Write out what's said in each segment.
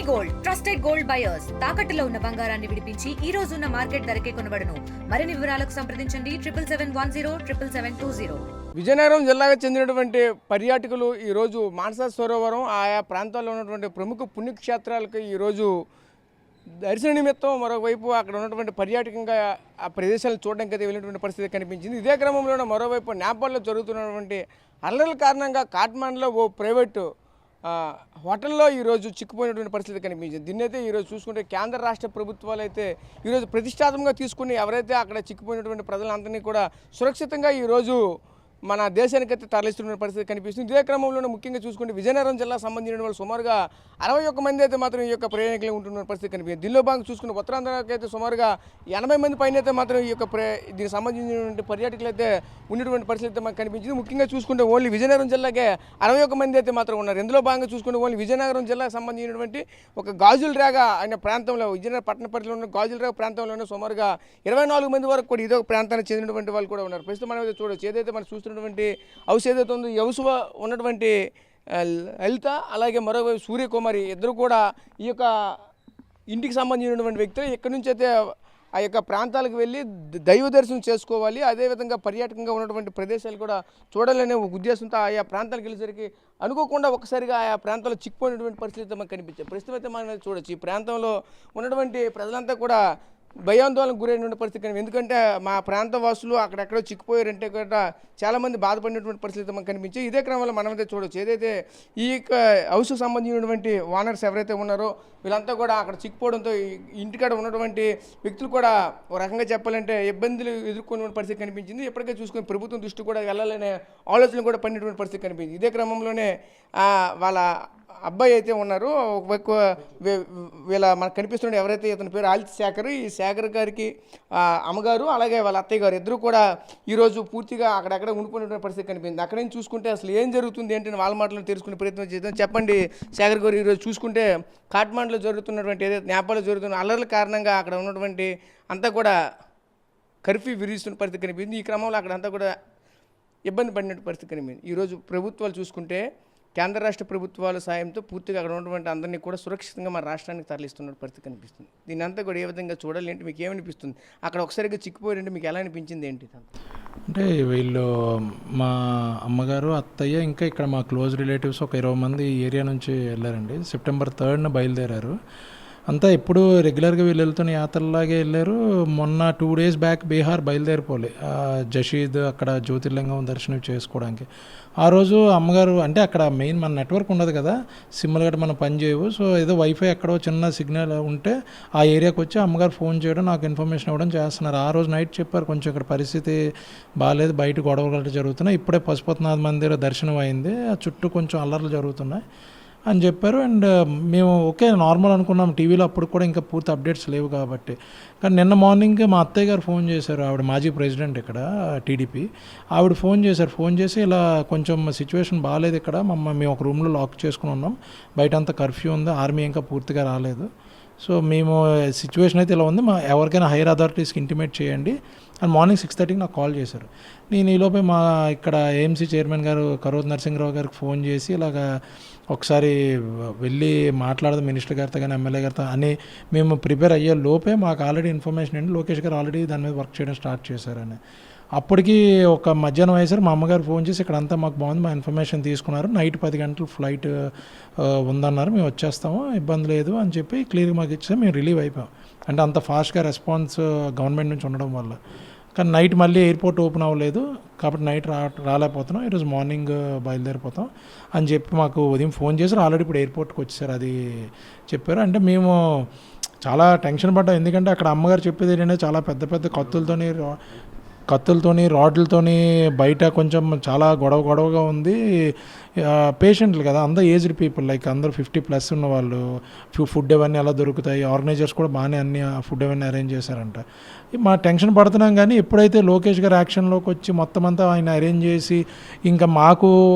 Gold trusted gold buyers తాకట్టులో ఉన్న బంగారాన్ని విడిపించి ఈ రోజు ఉన్న మార్కెట్ ధరకే కొనబడును. మరిన్ని వివరాలకు సంప్రదించండి 7771077720. విజయనగరం జిల్లాకు చెందినటువంటి పర్యాటకులు ఈరోజు మానస సరోవరం ఆయా ప్రాంతాల్లో ఉన్నటువంటి ప్రముఖ పుణ్యక్షేత్రాలకు ఈరోజు దర్శన నిమిత్తం మరోవైపు అక్కడ ఉన్నటువంటి పర్యాటకంగా ఆ ప్రదేశాలను చూడడానికి అయితే వెళ్ళినటువంటి పరిస్థితి కనిపించింది. ఇదే క్రమంలోనే మరోవైపు నేపాల్లో జరుగుతున్నటువంటి అల్లర్ల కారణంగా కాఠ్మండ్లో ఓ ప్రైవేటు హోటల్లో ఈరోజు చిక్కుపోయినటువంటి పరిస్థితి కనిపించింది. దీన్నైతే ఈరోజు చూసుకుంటే కేంద్ర రాష్ట్ర ప్రభుత్వాలు అయితే ఈరోజు ప్రతిష్టాత్మకంగా తీసుకుని ఎవరైతే అక్కడ చిక్కుపోయినటువంటి ప్రజలందరినీ కూడా సురక్షితంగా ఈరోజు మన దేశానికైతే తరలిస్తున్న పరిస్థితి కనిపిస్తుంది. ఇదే క్రమంలోనే ముఖ్యంగా చూసుకుంటే విజయనగరం జిల్లా సంబంధించిన వాళ్ళు సుమారుగా 61 మంది అయితే మాత్రం ఈ యొక్క ప్రయాణికులు ఉంటున్న పరిస్థితి కనిపిస్తుంది. దీనిలో భాగంగా చూసుకున్న ఉత్తరాంధ్రకి అయితే సుమారుగా 80 మంది పైన అయితే మాత్రం ఈ యొక్క దీనికి సంబంధించినటువంటి పర్యాటకులు అయితే ఉన్నటువంటి పరిస్థితి అయితే మాకు కనిపించింది. ముఖ్యంగా చూసుకుంటే ఓన్లీ విజయనగరం జిల్లాకే 61 మంది అయితే మాత్రం ఉన్నారు. ఇందులో భాగంగా చూసుకుంటే ఓన్లీ విజయనగరం జిల్లాకు సంబంధించినటువంటి ఒక గాజుల రేగ అనే ప్రాంతంలో విజయనగరం పట్టణ పరిధిలో ఉన్న గాజుల రేగ ప్రాంతంలోనే సుమారుగా 24 మంది వరకు కూడా ఇదో ప్రాంతానికి చెందినటువంటి వాళ్ళు కూడా ఉన్నారు. ప్రస్తుతం మనం అయితే చూడవచ్చు ఏదైతే మనం చూస్తున్నటువంటి హౌస్ ఏదైతే ఉందో ఈ హౌస్ ఉన్నటువంటి లలిత అలాగే మరోవైపు సూర్యకుమారి ఇద్దరు కూడా ఈ యొక్క ఇంటికి సంబంధించినటువంటి వ్యక్తులు ఇక్కడి నుంచి అయితే ఆ యొక్క ప్రాంతాలకు వెళ్ళి దైవ దర్శనం చేసుకోవాలి, అదేవిధంగా పర్యాటకంగా ఉన్నటువంటి ప్రదేశాలు కూడా చూడాలనే ఒక ఉద్దేశంతో ఆయా ప్రాంతాలకు వెళ్ళేసరికి అనుకోకుండా ఒకసారిగా ఆయా ప్రాంతాల్లో చిక్కుపోయినటువంటి పరిస్థితి మనకు కనిపించాయి. ప్రస్తుతం అయితే మనం చూడొచ్చు ఈ ప్రాంతంలో ఉన్నటువంటి ప్రజలంతా కూడా భయాందోళనకు గురైనటువంటి పరిస్థితి కనిపి ఎందుకంటే మా ప్రాంత వాసులు అక్కడెక్కడో చిక్కుపోయారంటే కూడా చాలామంది బాధపడినటువంటి పరిస్థితి మనకు కనిపించి ఇదే క్రమంలో మనమైతే చూడవచ్చు ఏదైతే ఈ హౌస్కు సంబంధించినటువంటి ఓనర్స్ ఎవరైతే ఉన్నారో వీళ్ళంతా కూడా అక్కడ చిక్కుపోవడంతో ఇంటికాడ ఉన్నటువంటి వ్యక్తులు కూడా ఒక రకంగా చెప్పాలంటే ఇబ్బందులు ఎదుర్కొనే పరిస్థితి కనిపించింది. ఇప్పటికే చూసుకుని ప్రభుత్వం దృష్టి కూడా వెళ్ళాలనే ఆలోచనలు కూడా పడినటువంటి పరిస్థితి కనిపించింది. ఇదే క్రమంలోనే వాళ్ళ అబ్బాయి అయితే ఉన్నారు వీళ్ళ మనకు కనిపిస్తున్న ఎవరైతే ఇతని పేరు ఆల్తి శేఖర్, ఈ శేఖర్ గారికి అమ్మగారు అలాగే వాళ్ళ అత్తయ్య గారు ఇద్దరు కూడా ఈరోజు పూర్తిగా అక్కడెక్కడ ఉండిపోయినటువంటి పరిస్థితి కనిపించింది. అక్కడి నుంచి చూసుకుంటే అసలు ఏం జరుగుతుంది ఏంటని వాళ్ళ మాటలను తెలుసుకునే ప్రయత్నం చేద్దాం. చెప్పండి శేఖర్ గారు, ఈరోజు చూసుకుంటే కాఠ్మండ్లో జరుగుతున్నటువంటి ఏదైతే నేపాల్లో జరుగుతున్న అల్లర్ల కారణంగా అక్కడ ఉన్నటువంటి అంతా కూడా కర్ఫ్యూ విధిస్తున్న పరిస్థితి కనిపించింది. ఈ క్రమంలో అక్కడ అంతా కూడా ఇబ్బంది పడినట్టు పరిస్థితి కనిపించింది. ఈరోజు ప్రభుత్వాలు చూసుకుంటే కేంద్ర రాష్ట్ర ప్రభుత్వాల సాయంతో పూర్తిగా అక్కడ ఉన్నటువంటి అందరినీ కూడా సురక్షితంగా మన రాష్ట్రానికి తరలిస్తున్న పరిస్థితి కనిపిస్తుంది. దీని అంతా కూడా ఏ విధంగా చూడాలి ఏంటి మీకు ఏమనిపిస్తుంది? అక్కడ ఒకసారిగా చిక్కుపోయారంటే మీకు ఎలా అనిపించింది ఏంటి? అంటే వీళ్ళు మా అమ్మగారు అత్తయ్య ఇంకా ఇక్కడ మా క్లోజ్ రిలేటివ్స్ ఒక 20 మంది ఏరియా నుంచి వెళ్ళారండి. సెప్టెంబర్ 3న బయలుదేరారు. అంతా ఎప్పుడు రెగ్యులర్గా వీళ్ళు వెళ్తున్న యాత్రలాగే వెళ్ళారు. మొన్న 2 days బ్యాక్ బీహార్ బయలుదేరిపోలే జషీద్ అక్కడ జ్యోతిర్లింగం దర్శనం చేసుకోవడానికి. ఆ రోజు అమ్మగారు అంటే అక్కడ మెయిన్ మన నెట్వర్క్ ఉండదు కదా, సిమ్లు గట్రా మనం పని చేయవు. సో ఏదో వైఫై ఎక్కడో చిన్న సిగ్నల్ ఉంటే ఆ ఏరియాకి వచ్చి అమ్మగారు ఫోన్ చేయడం నాకు ఇన్ఫర్మేషన్ ఇవ్వడం చేస్తున్నారు. ఆ రోజు నైట్ చెప్పారు కొంచెం ఇక్కడ పరిస్థితి బాగాలేదు, బయట గొడవలు గట్రా జరుగుతున్నాయి, ఇప్పుడే పశుపతినాథ్ మందిర దర్శనం అయింది, ఆ చుట్టూ కొంచెం అల్లర్లు జరుగుతున్నాయి అని చెప్పారు. అండ్ మేము ఓకే నార్మల్ అనుకున్నాం, టీవీలో అప్పుడు కూడా ఇంకా పూర్తి అప్డేట్స్ లేవు కాబట్టి. కానీ నిన్న మార్నింగ్ మా అత్తయ్య గారు ఫోన్ చేశారు, ఆవిడ మాజీ ప్రెసిడెంట్ ఇక్కడ టీడీపీ, ఆవిడ ఫోన్ చేసి ఇలా కొంచెం సిచ్యువేషన్ బాగాలేదు ఇక్కడ, మేము ఒక రూమ్లో లాక్ చేసుకుని ఉన్నాం, బయట అంతా కర్ఫ్యూ ఉంది, ఆర్మీ ఇంకా పూర్తిగా రాలేదు, సో మేము సిచ్యువేషన్ అయితే ఇలా ఉంది, ఎవరికైనా హైయర్ అథారిటీస్కి ఇంటిమేట్ చేయండి అని మార్నింగ్ 6:30కి నాకు కాల్ చేశారు. నేను ఈలోపే మా ఇక్కడ ఏఎంసీ చైర్మన్ గారు కరోజ్ నరసింహరావు గారికి ఫోన్ చేసి ఇలాగా ఒకసారి వెళ్ళి మాట్లాడదాం మినిస్టర్ గారితో కానీ ఎమ్మెల్యే గారితో అని మేము ప్రిపేర్ అయ్యే లోపే మాకు ఆల్రెడీ ఇన్ఫర్మేషన్ అండి లోకేష్ గారు ఆల్రెడీ దాని మీద వర్క్ చేయడం స్టార్ట్ చేశారని. అప్పటికి ఒక మధ్యాహ్నం అయ్యేసరికి మా అమ్మగారు ఫోన్ చేసి ఇక్కడ అంతా మాకు బాగుంది, మా ఇన్ఫర్మేషన్ తీసుకున్నారు, నైట్ 10 గంటలు ఫ్లైట్ ఉందన్నారు, మేము వచ్చేస్తాము, ఇబ్బంది లేదు అని చెప్పి క్లియర్గా మాకు ఇచ్చే మేము రిలీవ్ అయిపోయాం. అంటే అంత ఫాస్ట్గా రెస్పాన్స్ గవర్నమెంట్ నుంచి ఉండడం వల్ల. కానీ నైట్ మళ్ళీ ఎయిర్పోర్ట్ ఓపెన్ అవ్వలేదు కాబట్టి నైట్ రాలేకపోతున్నాం, ఈరోజు మార్నింగ్ బయలుదేరిపోతాం అని చెప్పి మాకు ఉదయం ఫోన్ చేశారు. ఆల్రెడీ ఇప్పుడు ఎయిర్పోర్ట్కి వచ్చేసారు అది చెప్పారు. అంటే మేము చాలా టెన్షన్ పడ్డాం, ఎందుకంటే అక్కడ అమ్మగారు చెప్పేది ఏంటంటే చాలా పెద్ద పెద్ద కత్తులతోని రాడ్లతోని బయట కొంచెం చాలా గొడవగా ఉంది. పేషెంట్లు కదా, అందరూ ఏజ్డ్ పీపుల్, లైక్ అందరూ 50+ ఉన్న వాళ్ళు, ఫుడ్ అవన్నీ ఎలా దొరుకుతాయి, ఆర్గనైజర్స్ కూడా బాగానే అన్ని ఫుడ్ అవన్నీ అరేంజ్ చేశారంట. మా టెన్షన్ పడుతున్నాం. కానీ ఎప్పుడైతే లోకేష్ గారు యాక్షన్లోకి వచ్చి మొత్తం అంతా ఆయన అరేంజ్ చేసి ఇంకా మాకు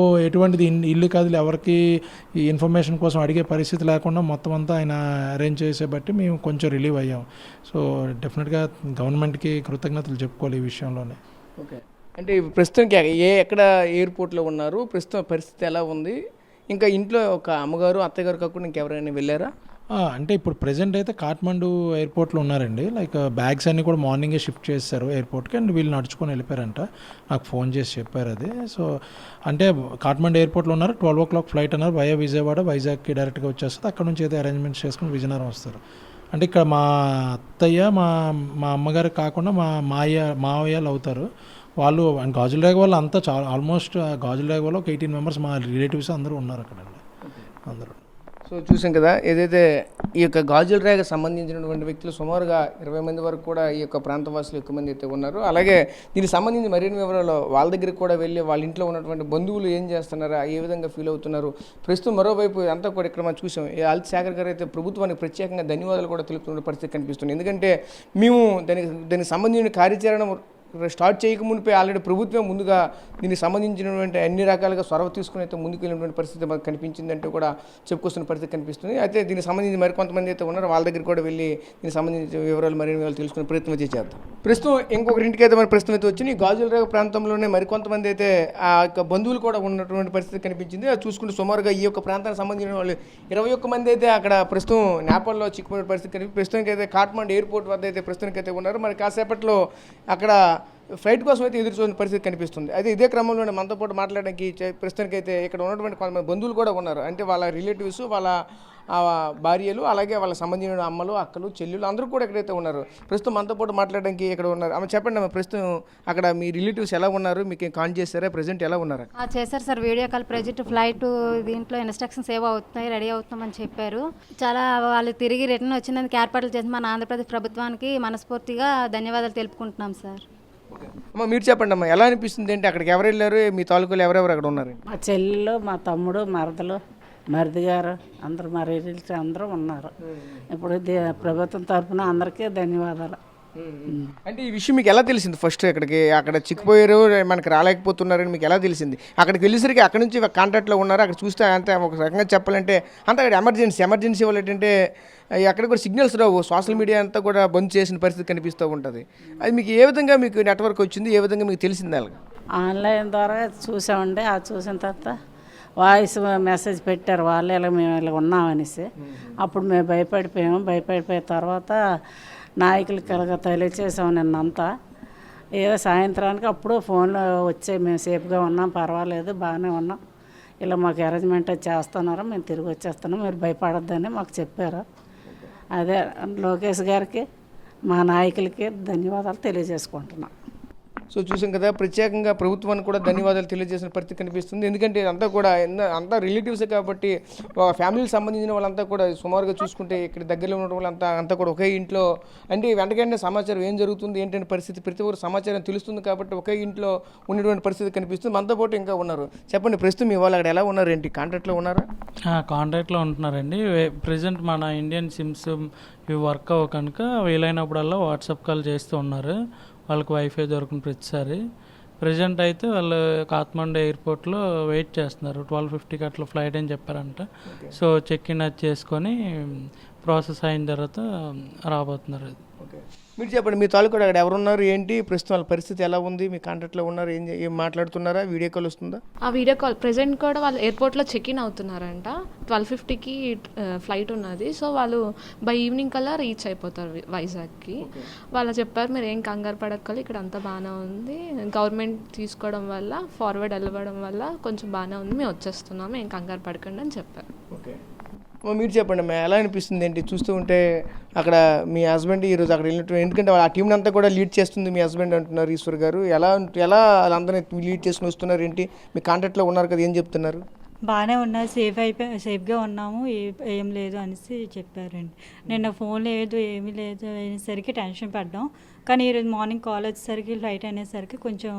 ఎటువంటిది ఇల్లు కదిలి ఎవరికి ఈ ఇన్ఫర్మేషన్ కోసం అడిగే పరిస్థితి లేకుండా మొత్తం అంతా ఆయన అరేంజ్ చేసే బట్టి మేము కొంచెం రిలీవ్ అయ్యాం. సో డెఫినెట్గా గవర్నమెంట్కి కృతజ్ఞతలు చెప్పుకోవాలి ఈ విషయంలోనే. ఓకే, అంటే ప్రస్తుతానికి ఎక్కడ ఎయిర్పోర్ట్లో ఉన్నారు, ప్రస్తుతం పరిస్థితి ఎలా ఉంది, ఇంకా ఇంట్లో ఒక అమ్మగారు అత్తగారు కాకుండా ఇంకెవరైనా వెళ్ళారా? అంటే ఇప్పుడు ప్రెజెంట్ అయితే కాఠ్మండు ఎయిర్పోర్ట్లో ఉన్నారండి. లైక్ బ్యాగ్స్ అన్నీ కూడా మార్నింగే షిఫ్ట్ చేశారు ఎయిర్పోర్ట్కి, అండ్ వీళ్ళు నడుచుకొని వెళ్ళిపోయారంట. నాకు ఫోన్ చేసి చెప్పారు అది. సో అంటే కాఠ్మండు ఎయిర్పోర్ట్లో ఉన్నారు, 12 o'clock ఫ్లైట్ అన్నారు వయా విజయవాడ, వైజాగ్కి డైరెక్ట్గా వచ్చేస్తుంది. అక్కడ నుంచి ఏదో అరేంజ్మెంట్స్ చేసుకుని విజయనగరం వస్తారు. అంటే ఇక్కడ మా అత్తయ్య మా మా అమ్మగారు కాకుండా మా మావయ్యలు అవుతారు వాళ్ళు. అండ్ గాజులరేగ వాళ్ళు అంతా చాలా ఆల్మోస్ట్ గాజులరేగ వాళ్ళు ఒక 18 members మా రిలేటివ్స్ అందరూ ఉన్నారు అక్కడండి అందరూ. సో చూసాం కదా, ఏదైతే ఈ యొక్క గాజులరేగ సంబంధించినటువంటి వ్యక్తులు సుమారుగా 20 మంది వరకు కూడా ఈ యొక్క ప్రాంతవాసులు ఎక్కువ మంది అయితే ఉన్నారు. అలాగే దీనికి సంబంధించి మరిన్ని వివరాలు వాళ్ళ దగ్గరికి కూడా వెళ్ళి వాళ్ళ ఇంట్లో ఉన్నటువంటి బంధువులు ఏం చేస్తున్నారా, ఏ విధంగా ఫీల్ అవుతున్నారు. ప్రస్తుతం మరోవైపు అంతా కూడా ఇక్కడ మనం చూసాం, ఆల్తి శేఖర్ గారు అయితే ప్రభుత్వానికి ప్రత్యేకంగా ధన్యవాదాలు కూడా తెలుపుతున్న పరిస్థితి కనిపిస్తుంది. ఎందుకంటే మేము దానికి సంబంధించిన కార్యాచరణ స్టార్ట్ చేయకమునిపై ఆల్రెడీ ప్రభుత్వం ముందుగా దీనికి సంబంధించినటువంటి అన్ని రకాలుగా చొరవ తీసుకుని అయితే ముందుకు వెళ్ళినటువంటి పరిస్థితి మనకు కనిపించిందంటూ కూడా చెప్పుకొస్తున్న పరిస్థితి కనిపిస్తుంది. అయితే దీనికి సంబంధించి మరికొంతమంది అయితే ఉన్నారో వాళ్ళ దగ్గర కూడా వెళ్ళి దీనికి సంబంధించిన వివరాలు మరిన్ని వివరాలు తెలుసుకునే ప్రయత్నం అయితే చేద్దాం. ప్రస్తుతం ఇంకొకరింటికి అయితే మన ప్రస్తుతం అయితే వచ్చింది. గాజులరేగ ప్రాంతంలోనే మరికొంతమంది అయితే ఆ యొక్క బంధువులు కూడా ఉన్నటువంటి పరిస్థితి కనిపించింది. అది చూసుకుంటే సుమారుగా ఈ యొక్క ప్రాంతానికి సంబంధించిన వాళ్ళు 21 మంది అయితే అక్కడ ప్రస్తుతం నేపాల్లో చిక్కుకునే పరిస్థితి కనిపి ప్రస్తుతానికి అయితే కాఠ్మండు ఎయిర్పోర్ట్ వద్ద అయితే ప్రస్తుతానికి అయితే ఉన్నారు. మరి కాసేపట్లో అక్కడ ఫ్లైట్ కోసం అయితే ఎదురు చూసిన పరిస్థితి కనిపిస్తుంది. అయితే ఇదే క్రమంలోనే మనతో పాటు మాట్లాడడానికి ప్రస్తుతానికి అయితే ఇక్కడ ఉన్నటువంటి కొంతమంది బంధువులు కూడా ఉన్నారు. అంటే వాళ్ళ రిలేటివ్స్, వాళ్ళ భార్యలు, అలాగే వాళ్ళ సంబంధించిన అమ్మలు, అక్కలు, చెల్లెలు అందరూ కూడా ఎక్కడైతే ఉన్నారు. ప్రస్తుతం మనతో పాటు మాట్లాడడానికి ఇక్కడ ఉన్నారు. అమ్మ చెప్పండి అమ్మ, ప్రస్తుతం అక్కడ మీ రిలేటివ్స్ ఎలా ఉన్నారు, మీకు కాల్ చేశారా, ప్రజెంట్ ఎలా ఉన్నారు? చేశారు sir, video call. Present flight దీంట్లో ఇన్స్ట్రక్షన్స్ ఏవో అవుతున్నాయి, రెడీ అవుతున్నామని చెప్పారు. చాలా వాళ్ళు తిరిగి రిటర్న్ వచ్చినందుకు ఏర్పాట్లు చేసి మన ఆంధ్రప్రదేశ్ ప్రభుత్వానికి మనస్ఫూర్తిగా ధన్యవాదాలు తెలుపుకుంటున్నాం సార్. అమ్మ మీరు చెప్పండి అమ్మ, ఎలా అనిపిస్తుంది ఏంటి, అక్కడికి ఎవరు వెళ్ళారు, మీ తాలూకులు ఎవరెవరు అక్కడ ఉన్నారు? మా చెల్లెలు, మా తమ్ముడు, మరిది గారు అందరూ, మా రిలేటివ్స్ అందరూ ఉన్నారు. ఇప్పుడు ప్రభుత్వం తరఫున అందరికీ ధన్యవాదాలు. అంటే ఈ విషయం మీకు ఎలా తెలిసింది? ఫస్ట్ అక్కడ చిక్కిపోయారు, మనకి రాలేకపోతున్నారని మీకు ఎలా తెలిసింది? అక్కడికి వెళ్ళేసరికి అక్కడ నుంచి కాంటాక్ట్లో ఉన్నారు, అక్కడ చూస్తే అంతే ఒక రకంగా చెప్పాలంటే అంత అక్కడ ఎమర్జెన్సీ వాళ్ళు ఏంటంటే అక్కడ కూడా సిగ్నల్స్ రావు, సోషల్ మీడియా అంతా కూడా బంద్ చేసిన పరిస్థితి కనిపిస్తూ ఉంటుంది. అది మీకు ఏ విధంగా మీకు నెట్వర్క్ వచ్చింది, ఏ విధంగా మీకు తెలిసింది? అలాగే ఆన్లైన్ ద్వారా చూసామండి. అది చూసిన తర్వాత వాయిస్ మెసేజ్ పెట్టారు వాళ్ళు, ఇలా మేము ఇలా ఉన్నామనేసి. అప్పుడు మేము భయపడిపోయాము. భయపడిపోయిన తర్వాత నాయకులకి ఇలాగ తెలియచేసాము నిన్నంతా. ఏదో సాయంత్రానికి అప్పుడు ఫోన్లో వచ్చాయి, మేము సేఫ్గా ఉన్నాం, పర్వాలేదు, బాగానే ఉన్నాం, ఇలా మాకు అరేంజ్మెంట్ చేస్తున్నారు, మేము తిరిగి వచ్చేస్తున్నాం, మీరు భయపడొద్దని మాకు చెప్పారు. అదే లోకేష్ గారికి, మా నాయకులకి ధన్యవాదాలు తెలియజేసుకుంటున్నాం. సో చూసాం కదా, ప్రత్యేకంగా ప్రభుత్వానికి కూడా ధన్యవాదాలు తెలియజేసిన పరిస్థితి కనిపిస్తుంది. ఎందుకంటే అంతా కూడా అంతా రిలేటివ్సే కాబట్టి ఫ్యామిలీకి సంబంధించిన వాళ్ళంతా కూడా సుమారుగా చూసుకుంటే ఇక్కడ దగ్గరలో ఉన్న వాళ్ళంతా అంతా కూడా ఒకే ఇంట్లో, అంటే వెంటనే సమాచారం ఏం జరుగుతుంది ఏంటంటే పరిస్థితి ప్రతి ఒక్కరు సమాచారం తెలుస్తుంది కాబట్టి ఒకే ఇంట్లో ఉన్నటువంటి పరిస్థితి కనిపిస్తుంది. మనతో పాటు ఇంకా ఉన్నారు. చెప్పండి, ప్రస్తుతం మీ వాళ్ళు అక్కడ ఎలా ఉన్నారు, ఏంటి కాంటాక్ట్లో ఉన్నారా? కాంటాక్ట్లో ఉంటున్నారండి. ప్రజెంట్ మన ఇండియన్ సిమ్స్ ఇవి వర్క్ అవ్వ కనుక వీలైనప్పుడల్లా వాట్సాప్ కాల్ చేస్తూ ఉన్నారు. వాళ్ళకి వైఫై దొరికిన ప్రతిసారి. ప్రజెంట్ అయితే వాళ్ళు కాఠ్మండు ఎయిర్పోర్ట్లో వెయిట్ చేస్తున్నారు. 12:50కి అట్లా ఫ్లైట్ అని చెప్పారంట. సో చెక్ ఇన్ అది చేసుకొని ప్రాసెస్ అయిన తర్వాత రాబోతున్నారు. మీరు చెప్పండి, మీ తాలూకు అక్కడ ఎవరున్నారు, ఏంటి ప్రస్తుతం వాళ్ళ పరిస్థితి ఎలా ఉంది, మీ కాంటాక్ట్లో ఉన్నారు, ఏం మాట్లాడుతున్నారా, వీడియో కాల్ వస్తుందా? ఆ వీడియో కాల్ ప్రెజెంట్ కూడా వాళ్ళు ఎయిర్పోర్ట్లో చెక్ ఇన్ అవుతున్నారంట. 12:50కి ఫ్లైట్ ఉన్నది. సో వాళ్ళు బై ఈవినింగ్ కల్లా రీచ్ అయిపోతారు వైజాగ్కి. వాళ్ళు చెప్పారు మీరు ఏం కంగారు పడక్కలు, ఇక్కడ అంతా బాగానే ఉంది, గవర్నమెంట్ తీసుకోవడం వల్ల ఫార్వర్డ్ వెళ్ళడం వల్ల కొంచెం బాగానే ఉంది, మేము వచ్చేస్తున్నాము, ఏం కంగారు పడకండి అని చెప్పారు. ఓకే, మీరు చెప్పండి అమ్మా, ఎలా అనిపిస్తుంది ఏంటి చూస్తూ ఉంటే? అక్కడ మీ హస్బెండ్ ఈరోజు అక్కడ వెళ్ళినట్టు, ఎందుకంటే ఆ టీంని అంతా కూడా లీడ్ చేస్తుంది మీ హస్బెండ్ అంటున్నారు ఈశ్వర్ గారు. ఎలా వాళ్ళందరినీ లీడ్ చేసుకుని వస్తున్నారు ఏంటి? మీ కాంటాక్ట్లో ఉన్నారు కదా, ఏం చెప్తున్నారు? బాగానే ఉన్నారు, సేఫ్గా ఉన్నాము, ఏం లేదు అనేసి చెప్పారండి. నిన్న ఫోన్ లేదు, ఏమీ లేదు అనేసరికి టెన్షన్ పడ్డాం. కానీ ఈరోజు మార్నింగ్ కాల్ వచ్చేసరికి ఫ్లైట్ అనేసరికి కొంచెం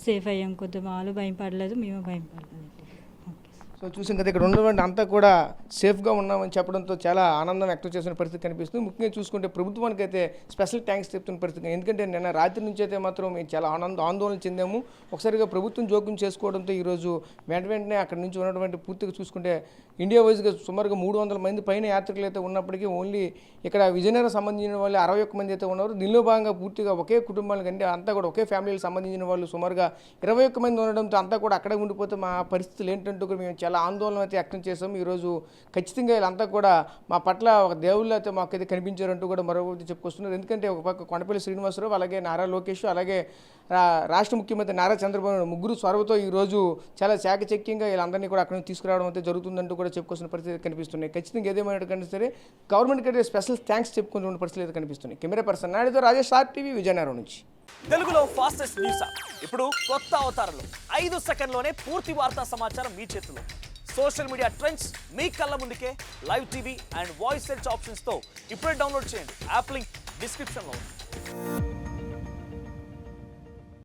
సేఫ్ అయ్యాం. కొద్దిగా వాళ్ళు భయం పడలేదు, మేము భయం పడలేదు. సో చూసాం కదా, ఇక్కడ ఉన్నటువంటి అంతా కూడా సేఫ్గా ఉన్నామని చెప్పడంతో చాలా ఆనందం వ్యక్తం చేసిన పరిస్థితి కనిపిస్తుంది. ముఖ్యంగా చూసుకుంటే ప్రభుత్వానికి అయితే స్పెషల్ థ్యాంక్స్ చెప్తున్న పరిస్థితి. ఎందుకంటే నిన్న రాత్రి నుంచి అయితే మాత్రం మేము చాలా ఆందోళన చెందాము. ఒకసారిగా ప్రభుత్వం జోక్యం చేసుకోవడంతో ఈరోజు వెంటనే అక్కడ నుంచి ఉన్నటువంటి పూర్తిగా చూసుకుంటే ఇండియా వైజ్గా సుమారుగా 300 మంది పైన యాత్రికులు అయితే ఉన్నప్పటికీ ఓన్లీ ఇక్కడ విజయనగరం సంబంధించిన వాళ్ళు 61 మంది అయితే ఉన్నారు. దీనిలో భాగంగా పూర్తిగా ఒకే కుటుంబాలకు, అంటే అంతా కూడా ఒకే ఫ్యామిలీకి సంబంధించిన వాళ్ళు సుమారుగా 21 మంది ఉండడంతో అంతా కూడా అక్కడే ఉండిపోతే మా పరిస్థితులు ఏంటంటూ మేము చాలా చాలా ఆందోళన అయితే వ్యక్తం చేసాం. ఈరోజు ఖచ్చితంగా వీళ్ళంతా కూడా మా పట్ల ఒక దేవుళ్ళు అయితే మాకైతే కనిపించారంటూ కూడా మరొకటి చెప్పుకొస్తున్నారు. ఎందుకంటే ఒక పక్క కొండపల్లి శ్రీనివాసరావు, అలాగే నారా లోకేష్, అలాగే రాష్ట్ర ముఖ్యమంత్రి నారా చంద్రబాబు నాయుడు ముగ్గురు చొరవతో ఈరోజు చాలా చాకచక్యంగా వీళ్ళందరినీ కూడా అక్కడ నుంచి తీసుకురావడం అయితే జరుగుతుందంటూ కూడా చెప్పుకొస్తున్న పరిస్థితి కనిపిస్తున్నాయి. ఖచ్చితంగా ఏదేమైనా సరే గవర్నమెంట్కి అయితే స్పెషల్ థ్యాంక్స్ చెప్పుకుంటున్న పరిస్థితులు అయితే కనిపిస్తున్నాయి. కెమెరా పర్సన్ నాయుడుతో రాజేష్, RTV, విజయనగరం నుంచి. తెలుగులో ఫాస్టెస్ట్ న్యూస్ ఇప్పుడు కొత్త అవతారంలో 5 సెకండ్లోనే పూర్తి వార్తా సమాచారం మీ చేతిలో. సోషల్ మీడియా ట్రెండ్స్ మీ కళ్ళ ముందుకే live TV and voice search ఆప్షన్స్తో ఇప్పుడే డౌన్లోడ్ చేయండి. యాప్ లింక్ డిస్క్రిప్షన్లో ఉంది.